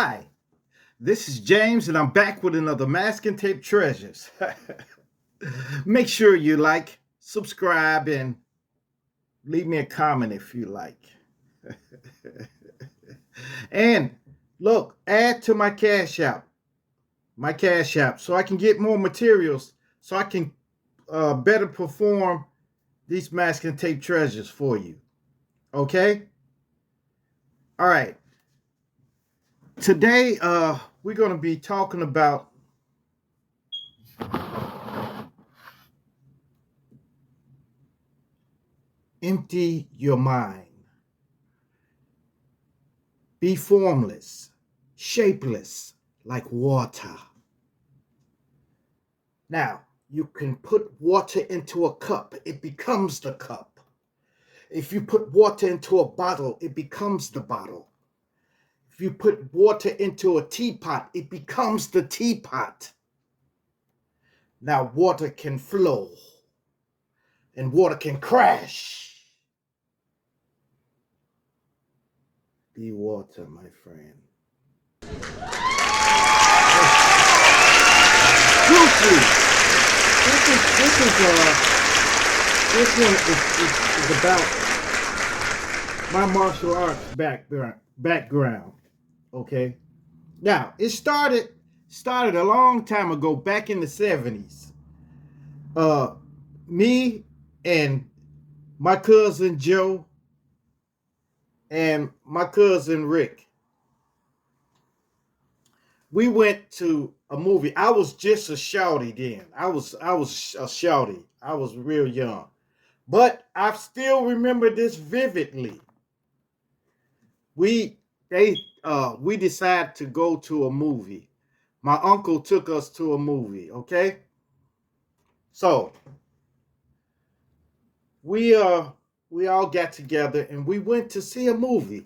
Hi, this is James, and I'm back with another Masking Tape Treasures. Make sure you like, subscribe, and leave me a comment if you like. And look, add to my Cash App, so I can get more materials, so I can better perform these Masking Tape Treasures for you. Okay? All right. Today, we're going to be talking about empty your mind. Be formless, shapeless, like water. Now, you can put water into a cup, it becomes the cup. If you put water into a bottle, it becomes the bottle. If you put water into a teapot, it becomes the teapot. Now, water can flow and water can crash. Be water, my friend. This one is about my martial arts background. Okay. Now it started a long time ago, back in the 70s. Me and my cousin Joe and my cousin Rick, we went to a movie. I was just a shouty then. I was a shouty. I was real young. But I still remember this vividly. We decided to go to a movie. My uncle took us to a movie, okay? So we all got together and we went to see a movie.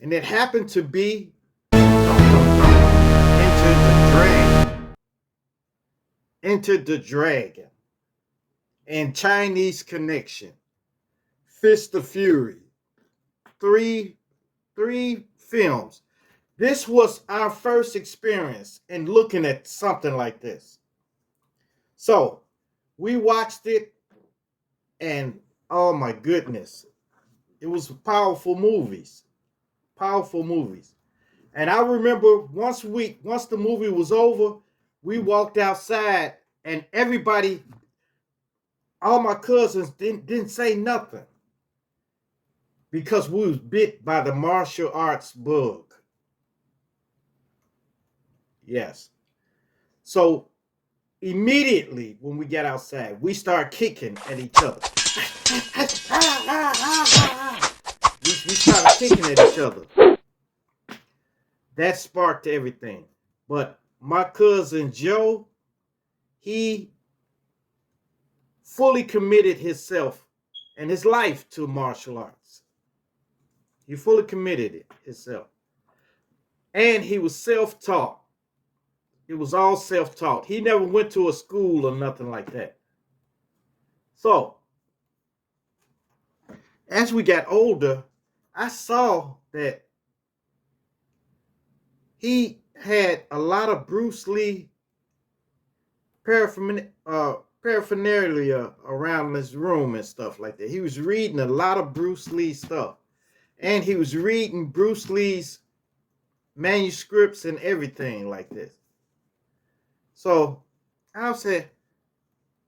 And it happened to be Enter the Dragon and Chinese Connection, Fist of Fury. Three films. This was our first experience in looking at something like this. So we watched it, and oh my goodness, it was powerful movies. Powerful movies. And I remember once the movie was over, we walked outside and everybody, all my cousins didn't say nothing because we was bit by the martial arts bug. Yes. So immediately when we get outside, we start kicking at each other. We started kicking at each other. That sparked everything. But my cousin Joe, he fully committed himself and his life to martial arts. He fully committed it himself. And he was self-taught. It was all self-taught. He never went to a school or nothing like that. So, as we got older, I saw that he had a lot of Bruce Lee paraphernalia around his room and stuff like that. He was reading a lot of Bruce Lee stuff. And he was reading Bruce Lee's manuscripts and everything like this. So I said,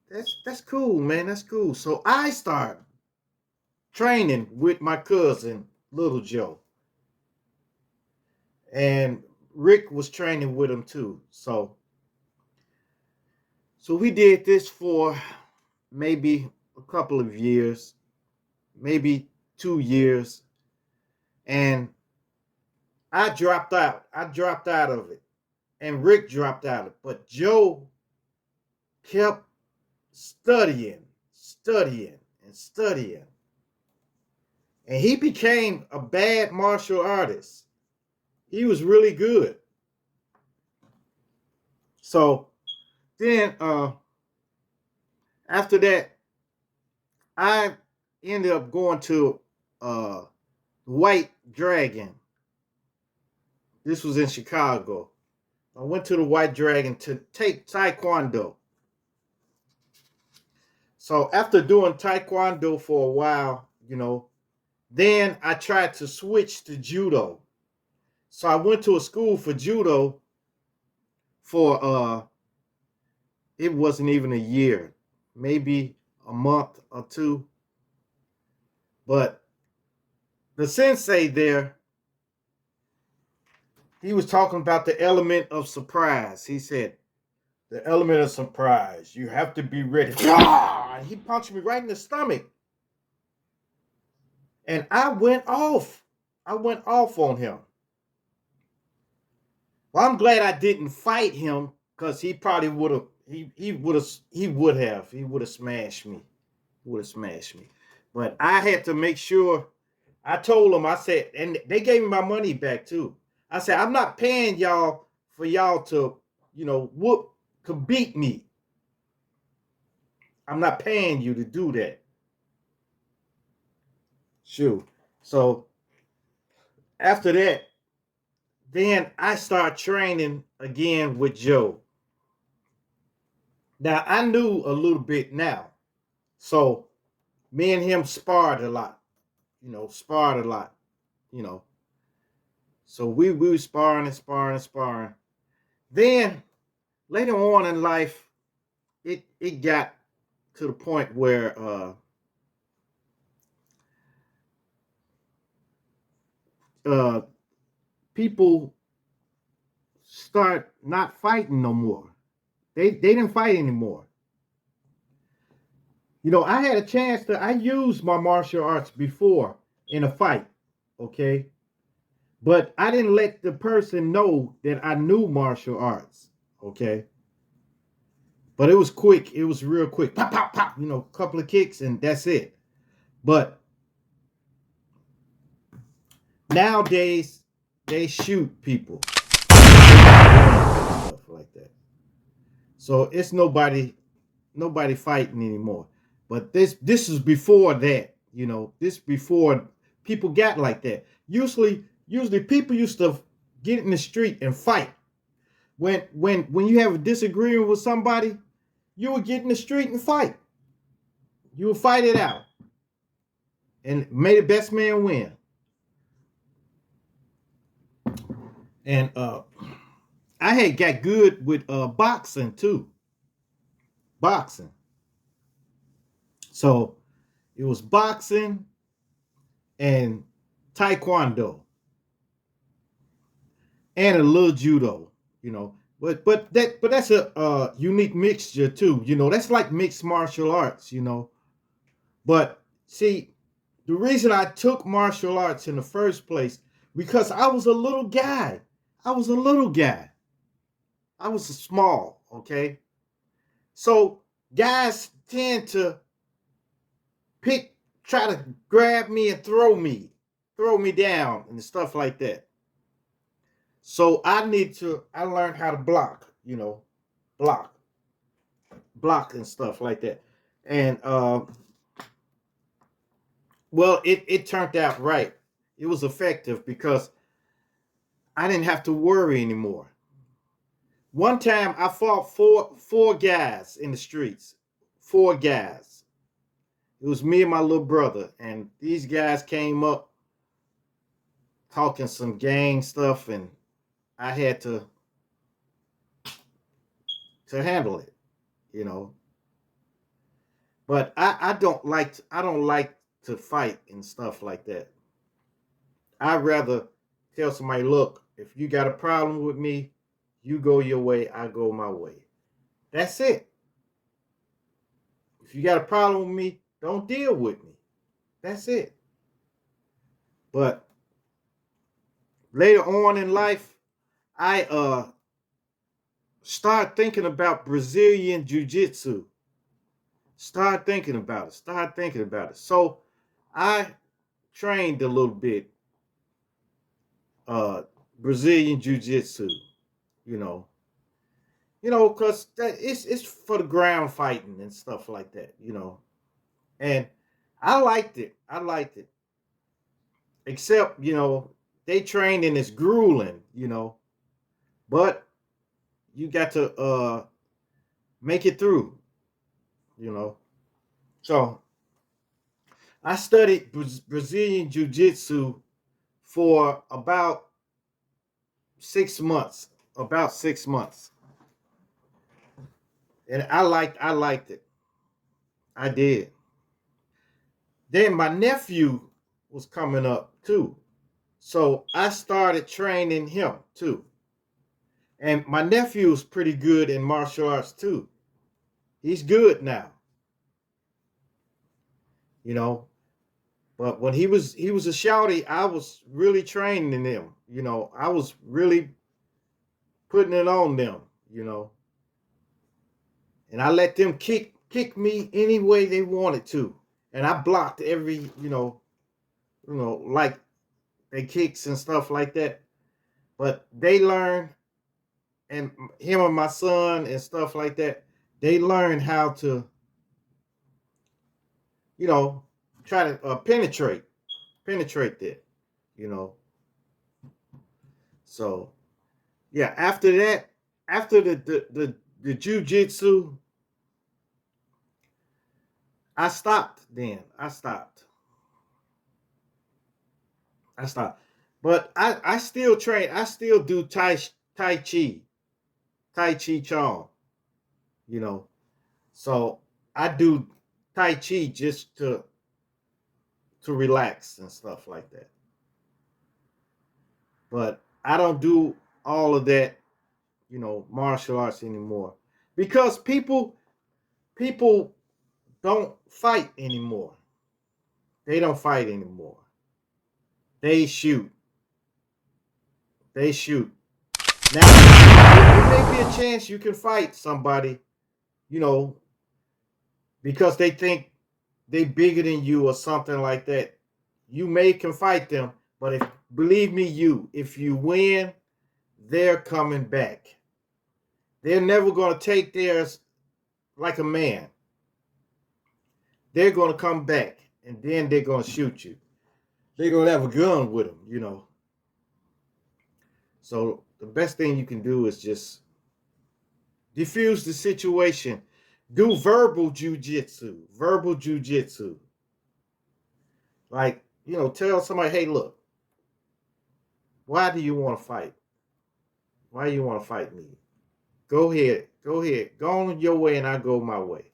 that's cool, man. That's cool. So I started training with my cousin, Little Joe. And Rick was training with him too. So we did this for maybe a couple of years, maybe 2 years. And I dropped out. I dropped out of it. And Rick dropped out of it. But Joe kept studying. And he became a bad martial artist. He was really good. So then after that, I ended up going to White Dragon This was in Chicago. I went to the White Dragon to take Taekwondo. So after doing Taekwondo for a while, then I tried to switch to Judo. So I went to a school for Judo for it wasn't even a year, maybe a month or two. But the sensei there, he was talking about the element of surprise. He said, the element of surprise, you have to be ready. He punched me right in the stomach. And I went off. I went off on him. Well, I'm glad I didn't fight him because he probably would have. He would have smashed me. Would have smashed me. But I had to make sure. I told him. I said, and they gave me my money back too. I said, I'm not paying y'all for y'all to, could beat me. I'm not paying you to do that. Shoot. So after that, then I start training again with Joe. Now I knew a little bit now. So me and him sparred a lot, sparred a lot, you know. So we were sparring and sparring and sparring. Then later on in life, it got to the point where uh people start not fighting no more. They didn't fight anymore. I had a chance I used my martial arts before in a fight, okay? But I didn't let the person know that I knew martial arts, okay? But it was quick. It was real quick. Pop, pop, pop, a couple of kicks and that's it. But nowadays, they shoot people. Stuff like that. So it's nobody fighting anymore. But this is before that, this before people got like that. Usually people used to get in the street and fight. When you have a disagreement with somebody, you would get in the street and fight. You would fight it out. And may the best man win. And I had got good with boxing too. Boxing. So it was boxing and taekwondo and a little judo, But that's a unique mixture too, That's like mixed martial arts, But see, the reason I took martial arts in the first place because I was a little guy. I was a little guy. I was small, okay? So guys tend to try to grab me and throw me down and stuff like that. So I learned how to block, block and stuff like that. And well, it turned out right. It was effective because I didn't have to worry anymore. One time I fought four guys in the streets. Four guys. It was me and my little brother, and these guys came up talking some gang stuff, and I had to handle it, But I don't like to fight and stuff like that. I'd rather tell somebody, look, if you got a problem with me, you go your way, I go my way. That's it. If you got a problem with me, don't deal with me. That's it. But later on in life, I start thinking about Brazilian Jiu-Jitsu. Start thinking about it. So I trained a little bit Brazilian Jiu-Jitsu, because it's for the ground fighting and stuff like that, And I liked it. Except, they training is grueling, but you got to make it through, you know. So I studied Brazilian Jiu-Jitsu for about 6 months. About 6 months. And I liked it. I did. Then my nephew was coming up too. So I started training him too. And my nephew is pretty good in martial arts too. He's good now, you know. But when he was a shouty, I was really training them. I was really putting it on them, you know. And I let them kick me any way they wanted to. And I blocked every, like they kicks and stuff like that. But they learned, and him and my son and stuff like that, they learned how to, you know, try to penetrate that, you know. So yeah, after that, after the jujitsu, I stopped. Then I stopped. But I still train. I still do Tai Chi Chuan, you know. So I do Tai Chi just to relax and stuff like that. But I don't do all of that, martial arts anymore because people don't fight anymore. They don't fight anymore. They shoot. They shoot. Now, there may be a chance you can fight somebody, you know, because they think they bigger than you or something like that. You may can fight them, but believe me, if you win, they're coming back. They're never going to take theirs like a man. They're going to come back, and then they're going to shoot you. They're going to have a gun with them, you know. So the best thing you can do is just diffuse the situation. Do verbal jujitsu. Verbal jujitsu. Like, tell somebody, hey, look, why do you want to fight? Why do you want to fight me? Go ahead. Go ahead. Go on your way and I go my way.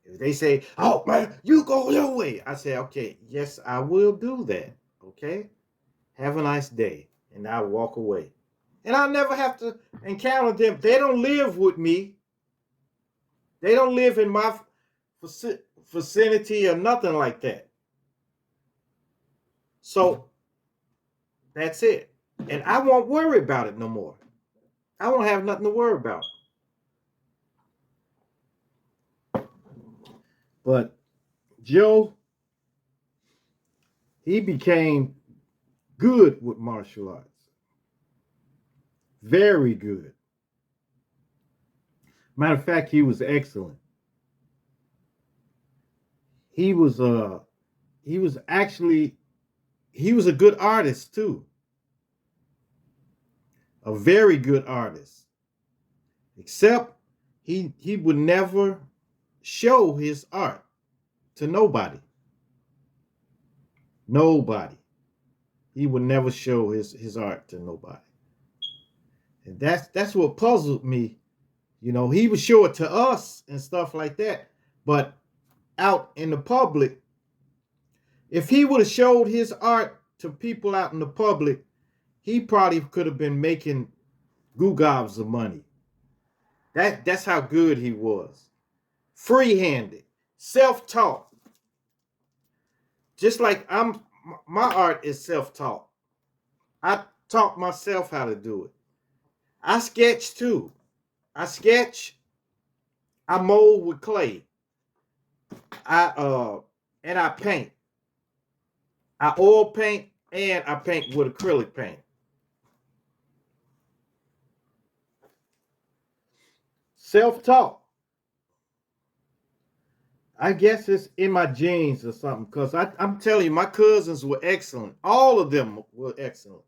If they say, oh, man, you go your way. I say, okay, yes, I will do that. Okay? Have a nice day. And I walk away. And I never have to encounter them. They don't live with me. They don't live in my vicinity or nothing like that. So that's it. And I won't worry about it no more. I won't have nothing to worry about. But Joe, he became good with martial arts. Very good. Matter of fact, he was excellent. He was he was actually he was a good artist too. A very good artist. Except he would never show his art to nobody. Nobody. He would never show his art to nobody. And that's what puzzled me. He would show it to us and stuff like that. But out in the public, if he would have showed his art to people out in the public, he probably could have been making goo gobs of money. That's how good he was. Free-handed, self-taught. Just like my art is self-taught. I taught myself how to do it. I sketch too. I sketch. I mold with clay. And I paint. I oil paint and I paint with acrylic paint. Self-taught. I guess it's in my genes or something. Because I'm telling you, my cousins were excellent. All of them were excellent.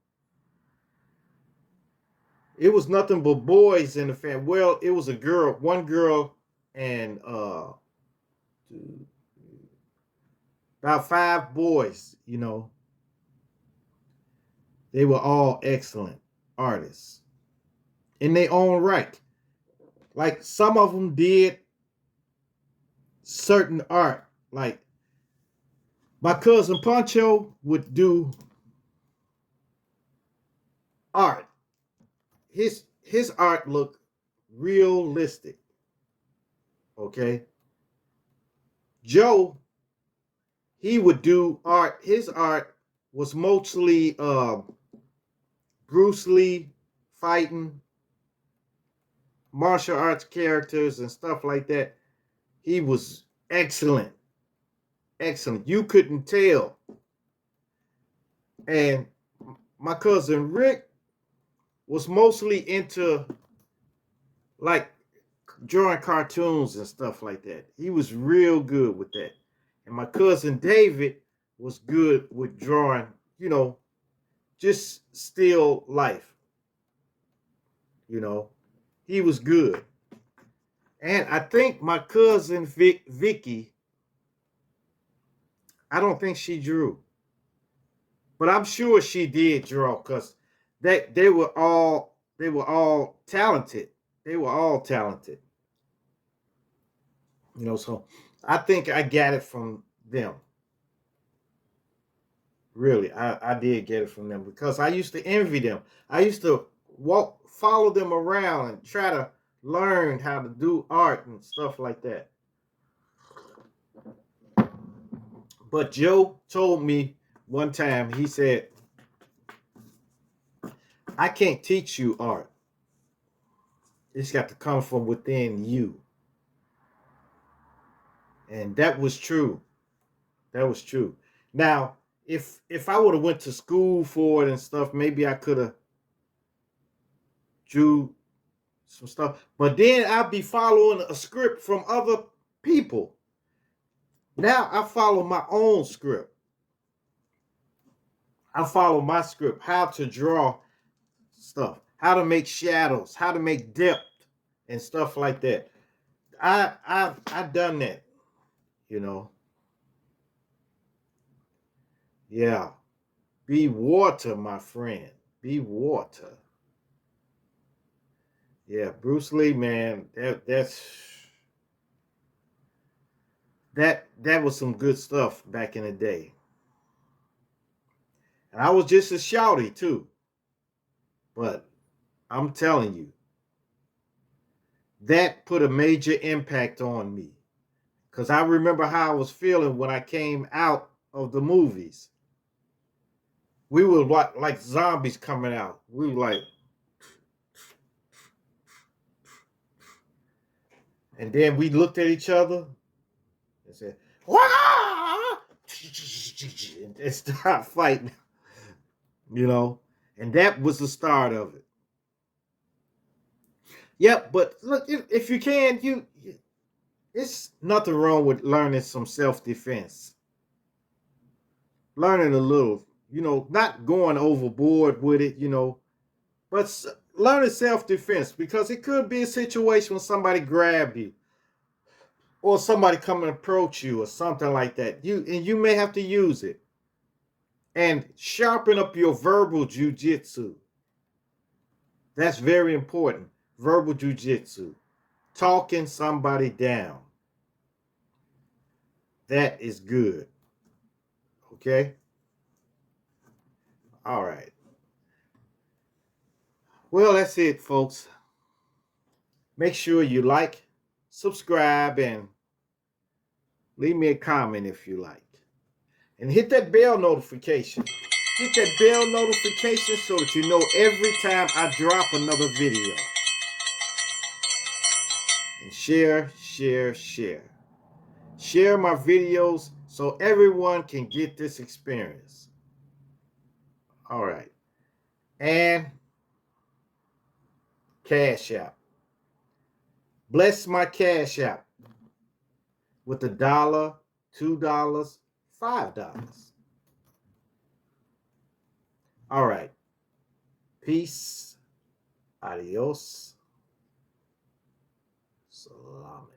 It was nothing but boys in the family. Well, it was a girl, one girl, and about five boys. They were all excellent artists in their own right. Like some of them did certain art. Like my cousin Pancho would do art. His art looked realistic. Okay. Joe, he would do art. His art was mostly Bruce Lee fighting, martial arts characters and stuff like that. He was excellent. Excellent. You couldn't tell. And my cousin Rick was mostly into like drawing cartoons and stuff like that. He was real good with that. And my cousin David was good with drawing, just still life. He was good. And I think my cousin Vicky, I don't think she drew, but I'm sure she did draw because they were all talented. They were all talented. So I think I got it from them. Really, I did get it from them because I used to envy them. I used to follow them around and try to learn how to do art and stuff like that. But Joe told me one time, he said, I can't teach you art. It's got to come from within you. And that was true. That was true. Now, if I would have went to school for it and stuff, maybe I could have drew some stuff. But then I'd be following a script from other people. Now I follow my own script. I follow my script, how to draw stuff, how to make shadows, how to make depth and stuff like that. I've done that, you know. Yeah. Be water, my friend. Be water. Yeah, Bruce Lee, man, that was some good stuff back in the day. And I was just a shouty too. But I'm telling you, that put a major impact on me. Because I remember how I was feeling when I came out of the movies. We were like zombies coming out. We were like, and then we looked at each other and said, "Wah!" and start fighting, you know. And that was the start of it. Yep, but look, if you can, it's nothing wrong with learning some self-defense. Learning a little, not going overboard with it, but learning self-defense because it could be a situation when somebody grab you or somebody come and approach you or something like that. You may have to use it and sharpen up your verbal jujitsu. That's very important. Verbal jujitsu, talking somebody down. That is good. Okay. All right. Well, that's it, folks. Make sure you like, subscribe, and leave me a comment if you like. And hit that bell notification. Hit that bell notification so that you know every time I drop another video. And share, share, share. Share my videos so everyone can get this experience. All right. And Cash App. Bless my Cash App. with $1, $2, $5. All right. Peace. Adios. Salamat.